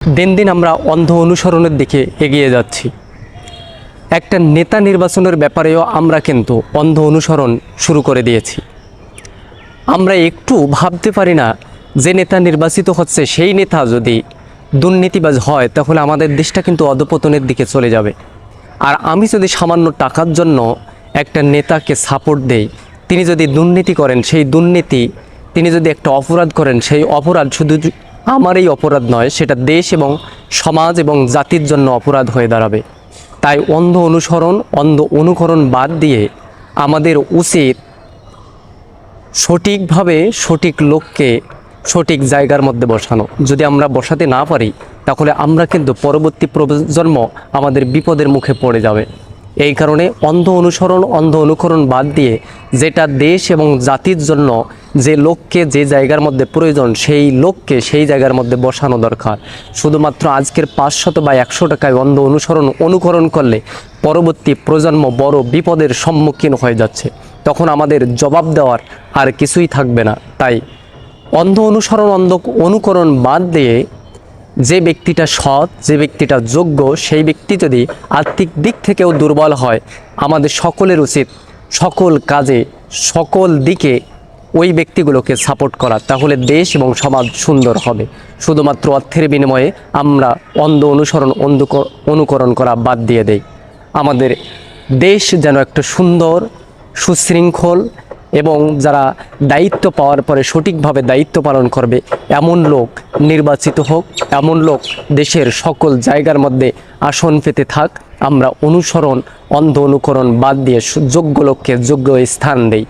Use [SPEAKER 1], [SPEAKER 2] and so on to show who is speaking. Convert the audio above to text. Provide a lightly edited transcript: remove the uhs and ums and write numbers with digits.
[SPEAKER 1] দিন দিন আমরা অন্ধ অনুসরণের দিকে এগিয়ে যাচ্ছি। একটা নেতা নির্বাচনের ব্যাপারেও আমরা কিন্তু অন্ধ অনুসরণ শুরু করে দিয়েছি। আমরা একটু ভাবতে পারি না যে নেতা নির্বাচিত হচ্ছে সেই নেতা যদি দুর্নীতিবাজ হয় তাহলে আমাদের দেশটা কিন্তু অধপতনের দিকে চলে যাবে। আর আমি যদি সামান্য টাকার জন্য একটা নেতাকে সাপোর্ট দেই, তিনি যদি দুর্নীতি করেন, সেই দুর্নীতি তিনি যদি একটা অপরাধ করেন, সেই অপরাধ শুধু আমার এই অপরাধ নয়, সেটা দেশ এবং সমাজ এবং জাতির জন্য অপরাধ হয়ে দাঁড়াবে। তাই অন্ধ অনুসরণ, অন্ধ অনুকরণ বাদ দিয়ে আমাদের উচিত সঠিকভাবে সঠিক লোককে সঠিক জায়গার মধ্যে বসানো। যদি আমরা বসাতে না পারি তাহলে আমরা কিন্তু পরবর্তী প্রজন্ম আমাদের বিপদের মুখে পড়ে যাবে। এই কারণে অন্ধ অনুসরণ, অন্ধ অনুকরণ বাদ দিয়ে যেটা দেশ এবং জাতির জন্য যে লোককে যে জায়গার মধ্যে প্রয়োজন সেই লোককে সেই জায়গার মধ্যে বসানো দরকার। শুধুমাত্র আজকের 500 বা 100 টাকায় অন্ধ অনুকরণ করলে পরবর্তী প্রজন্ম বড় বিপদের সম্মুখীন হয়ে যাচ্ছে। তখন আমাদের জবাব দেওয়ার আর কিছুই থাকবে না। তাই অন্ধ অনুসরণ, অন্ধ অনুকরণ বাদ দিয়ে যে ব্যক্তিটা সৎ, যে ব্যক্তিটা যোগ্য, সেই ব্যক্তি যদি আর্থিক দিক থেকেও দুর্বল হয়, আমাদের সকলের উচিত সকল কাজে সকল দিকে ওই ব্যক্তিগুলোকে সাপোর্ট করা। তাহলে দেশ এবং সমাজ সুন্দর হবে। শুধুমাত্র অর্থের বিনিময়ে আমরা অন্ধ অনুসরণ, অনুকরণ করা বাদ দিয়ে দেই। আমাদের দেশ যেন একটা সুন্দর, সুশৃঙ্খল এবং যারা দায়িত্ব পাওয়ার পরে সঠিকভাবে দায়িত্ব পালন করবে এমন লোক নির্বাচিত হোক, এমন লোক দেশের সকল জায়গার মধ্যে আসন পেতে থাক। আমরা অনুসরণ, অন্ধ অনুকরণ বাদ দিয়ে যোগ্য লোককে যোগ্য স্থান দেই।